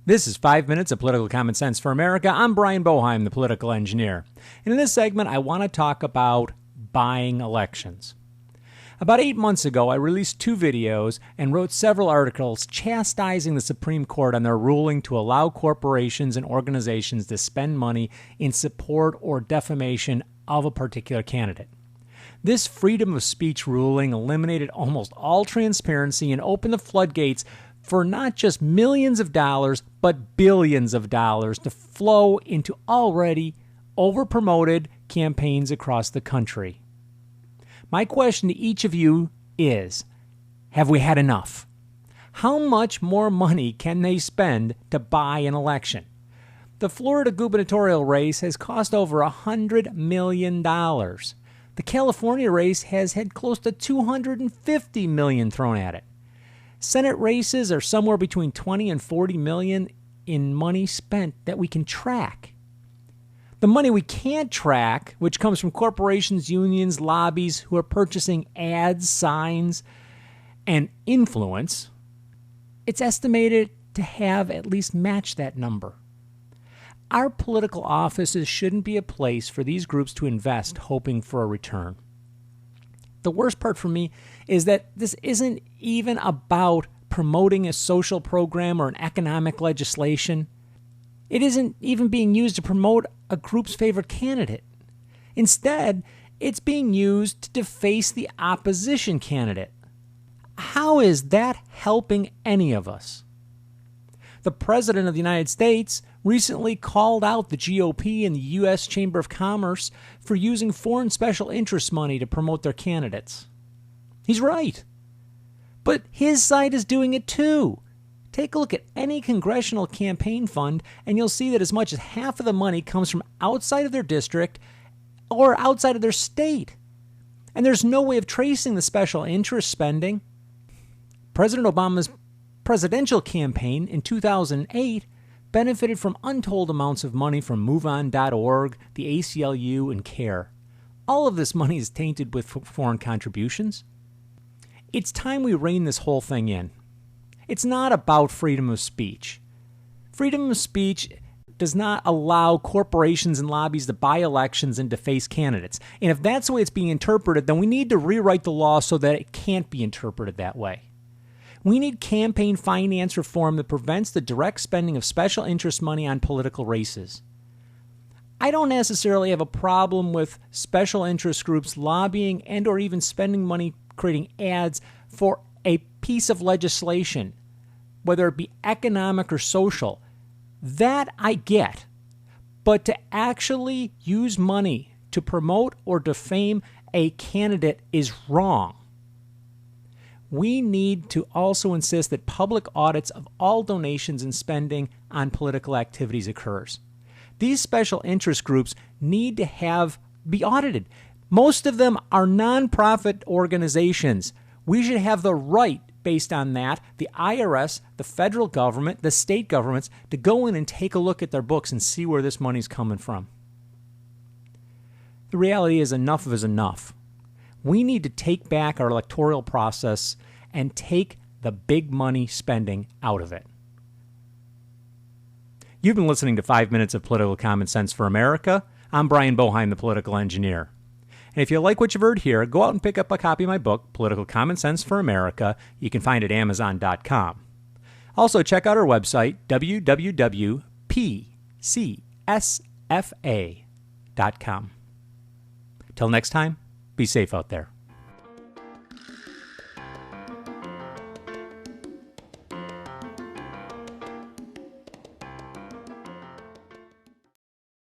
This is 5 Minutes of Political Common Sense for America. I'm Brian Boeheim, the political engineer. And in this segment, I want to talk about buying elections. About 8 months ago, I released 2 videos and wrote several articles chastising the Supreme Court on their ruling to allow corporations and organizations to spend money in support or defamation of a particular candidate. This freedom of speech ruling eliminated almost all transparency and opened the floodgates for not just millions of dollars, but billions of dollars to flow into already over-promoted campaigns across the country. My question to each of you is, have we had enough? How much more money can they spend to buy an election? The Florida gubernatorial race has cost over $100 million. The California race has had close to $250 million thrown at it. Senate races are somewhere between $20 and $40 million in money spent that we can track. The money we can't track, which comes from corporations, unions, lobbies who are purchasing ads, signs, and influence, it's estimated to have at least matched that number. Our political offices shouldn't be a place for these groups to invest hoping for a return. The worst part for me is that this isn't even about promoting a social program or an economic legislation. It isn't even being used to promote a group's favorite candidate. Instead, it's being used to deface the opposition candidate. How is that helping any of us? The President of the United States recently called out the GOP and the U.S. Chamber of Commerce for using foreign special interest money to promote their candidates. He's right. But his side is doing it too. Take a look at any congressional campaign fund, and you'll see that as much as half of the money comes from outside of their district or outside of their state. And there's no way of tracing the special interest spending. President Obama's presidential campaign in 2008 benefited from untold amounts of money from MoveOn.org, the ACLU, and CARE. All of this money is tainted with foreign contributions. It's time we rein this whole thing in. It's not about freedom of speech. Freedom of speech does not allow corporations and lobbies to buy elections and deface candidates. And if that's the way it's being interpreted, then we need to rewrite the law so that it can't be interpreted that way. We need campaign finance reform that prevents the direct spending of special interest money on political races. I don't necessarily have a problem with special interest groups lobbying and or even spending money creating ads for a piece of legislation, whether it be economic or social. That I get. But to actually use money to promote or defame a candidate is wrong. We need to also insist that public audits of all donations and spending on political activities occurs. These special interest groups need to be audited. Most of them are nonprofit organizations. We should have the right, based on that, the IRS, the federal government, the state governments, to go in and take a look at their books and see where this money's coming from. The reality is enough is enough. We need to take back our electoral process and take the big money spending out of it. You've been listening to 5 Minutes of Political Common Sense for America. I'm Brian Boeheim, the political engineer. And if you like what you've heard here, go out and pick up a copy of my book, Political Common Sense for America. You can find it at Amazon.com. Also, check out our website, www.pcsfa.com. Till next time, be safe out there.